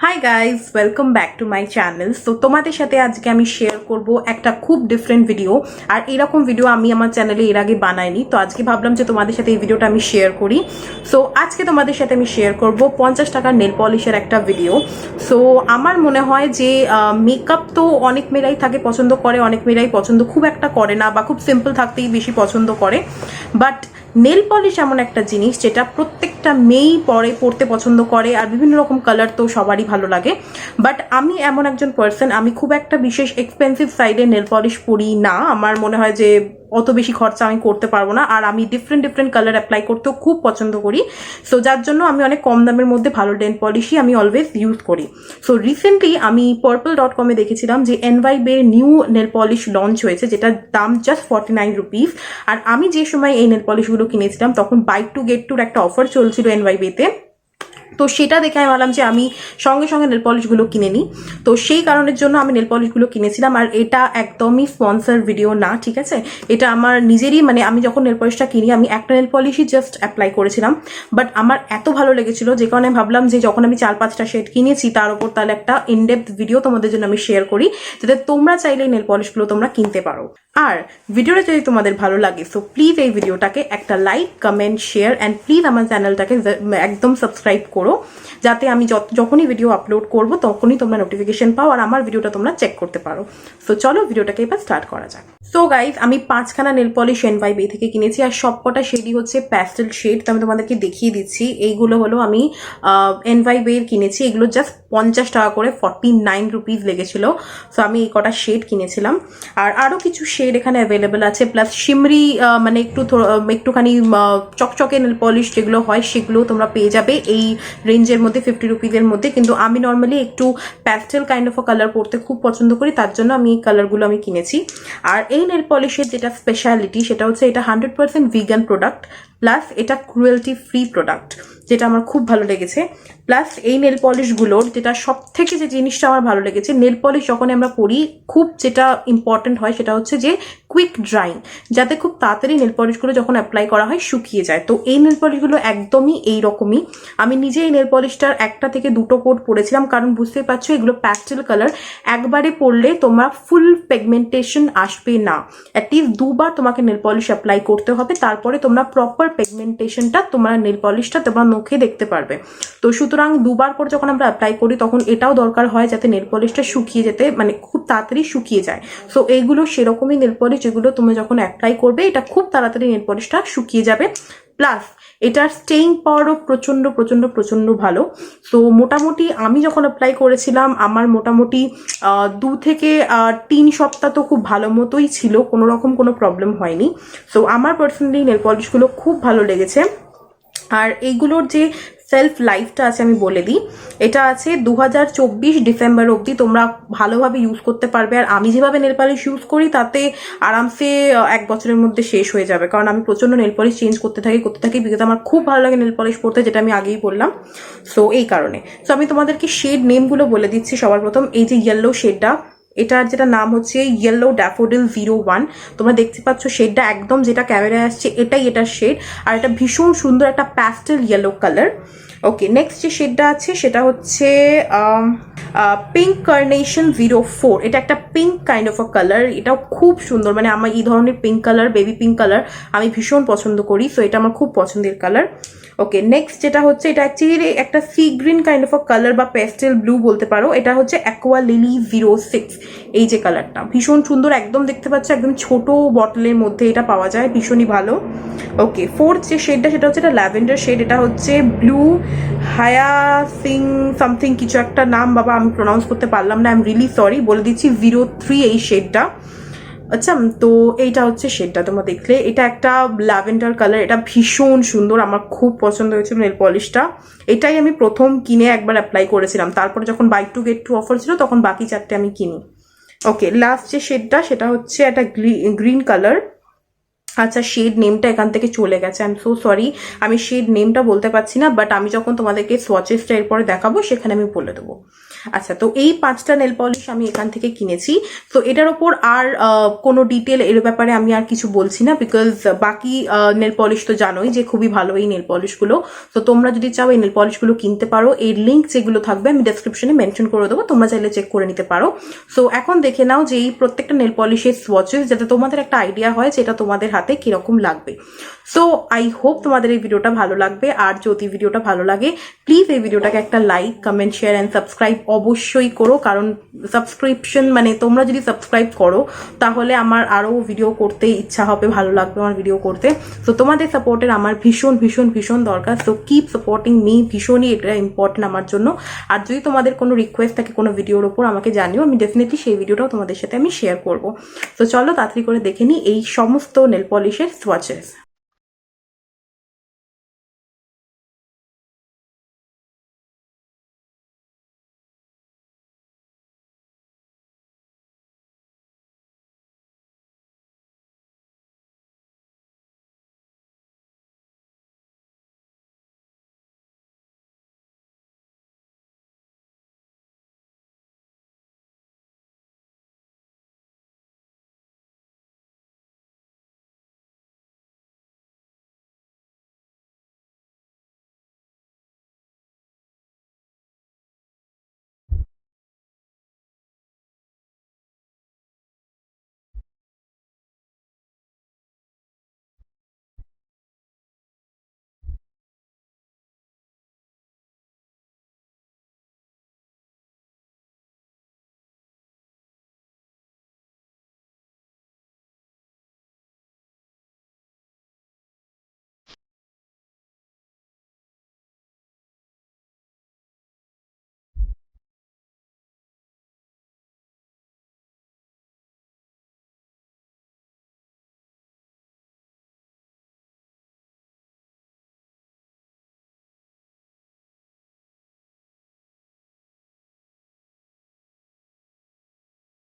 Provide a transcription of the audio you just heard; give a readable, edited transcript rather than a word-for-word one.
Hi guys, welcome back to my channel. তো তোমাদের সাথে আজকে আমি শেয়ার করব একটা খুব ডিফারেন্ট ভিডিও। আর এরকম ভিডিও আমি আমার চ্যানেলে এর আগে বানাইনি, তো আজকে ভাবলাম যে তোমাদের সাথে এই ভিডিওটা আমি শেয়ার করি। সো আজকে তোমাদের সাথে আমি শেয়ার করব 50 টাকার নেল পলিশের একটা ভিডিও। সো আমার মনে হয় যে মেকআপ তো অনেক মেয়েরাই থাকে পছন্দ করে, অনেক মেয়েরাই পছন্দ খুব একটা করে না বা খুব সিম্পল থাকতেই বেশি পছন্দ করে। বাট নেল পলিশ এমন একটা জিনিস যেটা প্রত্যেকটা মেয়েই পড়তে পছন্দ করে, আর বিভিন্ন রকম কালার তো সবারই ভালো লাগে। বাট আমি এমন একজন পার্সন, আমি খুব একটা বিশেষ এক্সপেন্সিভ সাইডে নেল পলিশ পরি না। আমার মনে হয় যে অত বেশি খরচা আমি করতে পারবো না, আর আমি ডিফারেন্ট কালার অ্যাপ্লাই করতেও খুব পছন্দ করি। সো যার জন্য আমি অনেক কম দামের মধ্যে ভালো নেল পলিশই আমি অলওয়েজ ইউজ করি। সো রিসেন্টলি আমি purple.com এ দেখেছিলাম যে NYB এর নিউ নেল পলিশ লঞ্চ হয়েছে, যেটার দাম জাস্ট 49 রুপিস। আর আমি যে সময় এই নেল পলিশগুলো কিনেছিলাম তখন বাই টু গেট টুর একটা অফার চলছিল NYB তে। তো সেটা দেখে আমি ভাবলাম যে আমি সঙ্গে সঙ্গে নেল পলিশগুলো কিনে নিই। তো সেই কারণের জন্য আমি নেল পলিশগুলো কিনেছিলাম। আর এটা একদমই স্পন্সর ভিডিও না, ঠিক আছে? এটা আমার নিজেরই, মানে আমি যখন নেল পলিশটা কিনি আমি একটা নেল পলিশই জাস্ট অ্যাপ্লাই করেছিলাম। বাট আমার এত ভালো লেগেছিল যে কারণে ভাবলাম যে যখন আমি 4-5টা শেড কিনেছি তার উপর তাহলে একটা ইনডেপথ ভিডিও তোমাদের জন্য আমি শেয়ার করি, যাতে তোমরা চাইলে নেল পলিশগুলো তোমরা কিনতে পারো। আর ভিডিওটা যদি তোমাদের ভালো লাগে সো প্লিজ এই ভিডিওটাকে একটা like, comment, share and please আমার চ্যানেলটাকে একদম সাবস্ক্রাইব করো, যাতে আমি যখনই ভিডিও আপলোড করব তখনই তোমরা নোটিফিকেশন পাও আর আমার ভিডিওটা তোমরা চেক করতে পারো। সো চলো ভিডিওটাকে এবার স্টার্ট করা যাক। সো গাইজ, আমি 5খানা নেল পলিশ NYB থেকে কিনেছি, আর সবকটা শেডই হচ্ছে প্যাস্টেল শেড। তো আমি তোমাদেরকে দেখিয়ে দিচ্ছি। এইগুলো হলো আমি NYB এর কিনেছি। এগুলো জাস্ট 50 টাকা করে, 49 রুপিস লেগেছিল। সো আমি এই কটা শেড কিনেছিলাম। আর আরও কিছু শেড এখানে অ্যাভেলেবেল আছে, প্লাস শিমরি মানে একটুখানি চকচকে নেল পলিশ যেগুলো হয় সেগুলো তোমরা পেয়ে যাবে এই রেঞ্জের মধ্যে, 50 রুপিসের মধ্যে। কিন্তু আমি নর্মালি একটু প্যাস্টেল কাইন্ড অফ কালার পরতে খুব পছন্দ করি, তার জন্য আমি এই কালারগুলো আমি কিনেছি। আর এই নেল পলিশের যেটা স্পেশালিটি সেটা হচ্ছে এটা 100% ভিগান প্রোডাক্ট, প্লাস এটা ক্রুয়েলটি ফ্রি প্রোডাক্ট, যেটা আমার খুব ভালো লেগেছে। প্লাস এই নেল পলিশগুলোর যেটা সব থেকে যে জিনিসটা আমার ভালো লেগেছে, নেল পলিশ যখন আমরা পরি খুব যেটা ইম্পর্টেন্ট হয় সেটা হচ্ছে যে কুইক ড্রাইং, যাতে খুব তাড়াতাড়ি নেল পলিশগুলো যখন অ্যাপ্লাই করা হয় শুকিয়ে যায়। তো এই নেল পলিশগুলো একদমই এইরকমই। আমি নিজে এই নেল পলিশটার 1টা থেকে 2টো কোট পরেছিলাম, কারণ বুঝতে পারছো এগুলো প্যাস্টেল কালার, একবারে পরলে তোমার ফুল পিগমেন্টেশন আসবে না। অ্যাটলিস্ট 2বার তোমাকে নেল পলিশ অ্যাপ্লাই করতে হবে, তারপরে তোমরা প্রপার পিগমেন্টেশনটা তোমার নেল পলিশটা তোমরা নখে দেখতে পারবে। তো সুতরাং 2বার করে যখন আমরা অ্যাপ্লাই করি তখন এটাও দরকার হয় যাতে নেল পলিশটা শুকিয়ে যেতে, মানে খুব তাড়াতাড়ি শুকিয়ে যায়। সো এইগুলো সেরকমই নেল পলিশ, যেগুলো তুমি যখন অ্যাপ্লাই করবে এটা খুব তাড়াতাড়ি নেল পলিশটা শুকিয়ে যাবে। প্লাস এটার স্টেইং পাওয়ারও প্রচণ্ড প্রচণ্ড প্রচণ্ড ভালো। সো মোটামুটি আমি যখন অ্যাপ্লাই করেছিলাম আমার মোটামুটি 2 থেকে 3 সপ্তাহ তো খুব ভালো মতোই ছিল, কোনো রকম কোনো প্রবলেম হয়নি। সো আমার পার্সোনালি নেল পলিশগুলো খুব ভালো লেগেছে। আর এইগুলোর যে সেলফ লাইফটা আছে আমি বলে দিই, এটা আছে 2024 ডিসেম্বর অবধি তোমরা ভালোভাবে ইউজ করতে পারবে। আর আমি যেভাবে নেল পলিশ ইউজ করি তাতে আরামসে 1 বছরের মধ্যে শেষ হয়ে যাবে, কারণ আমি প্রচণ্ড নেল পলিশ চেঞ্জ করতে থাকি বিকজ আমার খুব ভালো লাগে নেল পলিশ পরতে, যেটা আমি আগেই বললাম। সো এই কারণে সো আমি তোমাদেরকে শেড নেমগুলো বলে দিচ্ছি। সবার প্রথম এই যে ইয়েলো শেডটা, এটার যেটা নাম হচ্ছে ইয়েলো ড্যাফোডিল 01। তোমরা দেখতে পাচ্ছ শেডটা একদম যেটা ক্যামেরায় আসছে এটাই এটার শেড, আর এটা ভীষণ সুন্দর একটা প্যাস্টেল ইয়েলো কালার। ওকে, নেক্সট যে শেডটা আছে সেটা হচ্ছে পিঙ্ক কার্নেশন 04। এটা একটা pink kind of a colour, এটাও খুব সুন্দর, মানে আমার এই ধরনের pink colour, baby pink colour আমি ভীষণ পছন্দ করি। সো এটা আমার খুব পছন্দের কালার। ওকে, নেক্সট যেটা হচ্ছে এটা অ্যাকচুয়ালি একটা sea green kind of a colour বা পেস্টেল ব্লু বলতে পারো। এটা হচ্ছে অ্যাকোয়া লিলি 06। এই যে কালারটা ভীষণ সুন্দর, একদম দেখতে পাচ্ছ একদম ছোট বটলের মধ্যে এটা পাওয়া যায়, ভীষণই ভালো। ওকে, ফোর্থ যে শেডটা সেটা হচ্ছে এটা ল্যাভেন্ডার শেড। এটা হচ্ছে ব্লু হায়াসিং সামথিং কিছু একটা নাম, বাবা আমি প্রোনাউন্স করতে পারলাম না, আই এম রিয়েলি সরি। বলে দিচ্ছি 03 এই শেডটা। আচ্ছা, তো এইটা হচ্ছে শেডটা তোমরা দেখলে, এটা একটা ল্যাভেন্ডার কালার, এটা ভীষণ সুন্দর, আমার খুব পছন্দ হয়েছিল নেল পলিশটা। এটাই আমি প্রথম কিনে একবার অ্যাপ্লাই করেছিলাম, তারপরে যখন buy two get two offer ছিল তখন বাকি 4টে আমি কিনি। ওকে, লাস্ট যে শেডটা সেটা হচ্ছে একটা গ্রিন কালার। আচ্ছা, শেড নেমটা এখান থেকে চলে গেছে, আই এম সো সরি, আমি শেড নেমটা বলতে পারছি না, বাট আমি যখন তোমাদেরকে সোয়াচেসটা এরপরে দেখাবো সেখানে আমি বলে দেবো। আচ্ছা, তো এই 5টা নেল পলিশ আমি এখান থেকে কিনেছি। তো এটার ওপর আর কোনো ডিটেল এর ব্যাপারে আমি আর কিছু বলছি না, বিকজ বাকি নেল পলিশ তো জানোই যে খুবই ভালো এই নেল পলিশগুলো। তো তোমরা যদি চাও এই নেল পলিশগুলো কিনতে পারো, এর লিঙ্ক যেগুলো থাকবে আমি ডেসক্রিপশনে মেনশন করে দেবো, তোমরা চাইলে চেক করে নিতে পারো। সো এখন দেখে নাও যে এই প্রত্যেকটা নেল পলিশের সোয়াচেস, যাতে তোমাদের একটা আইডিয়া হয় যে এটা তোমাদের হাতে কিরকম লাগবে। সো আই হোপ তোমাদের এই ভিডিওটা ভালো লাগবে, আর যদি ভিডিওটা ভালো লাগে প্লিজ এই ভিডিওটাকে একটা like, comment, share and subscribe অবশ্যই করো, কারণ সাবস্ক্রিপশন মানে তোমরা যদি সাবস্ক্রাইব করো তাহলে আমার আরও ভিডিও করতে ইচ্ছা হবে, ভালো লাগবে আমার ভিডিও করতে। সো তোমাদের সাপোর্টের আমার ভীষণ ভীষণ ভীষণ দরকার। সো কিপ সাপোর্টিং মি, ভীষণই এটা ইম্পর্টেন্ট আমার জন্য। আর যদি তোমাদের কোনো রিকোয়েস্ট থাকে কোনো ভিডিওর ওপর আমাকে জানিও, আমি ডেফিনেটলি সেই ভিডিওটাও তোমাদের সাথে আমি শেয়ার করবো। তো চলো তাড়াতাড়ি করে দেখে নিই এই সমস্ত নেল পলিশের সোয়াচেস।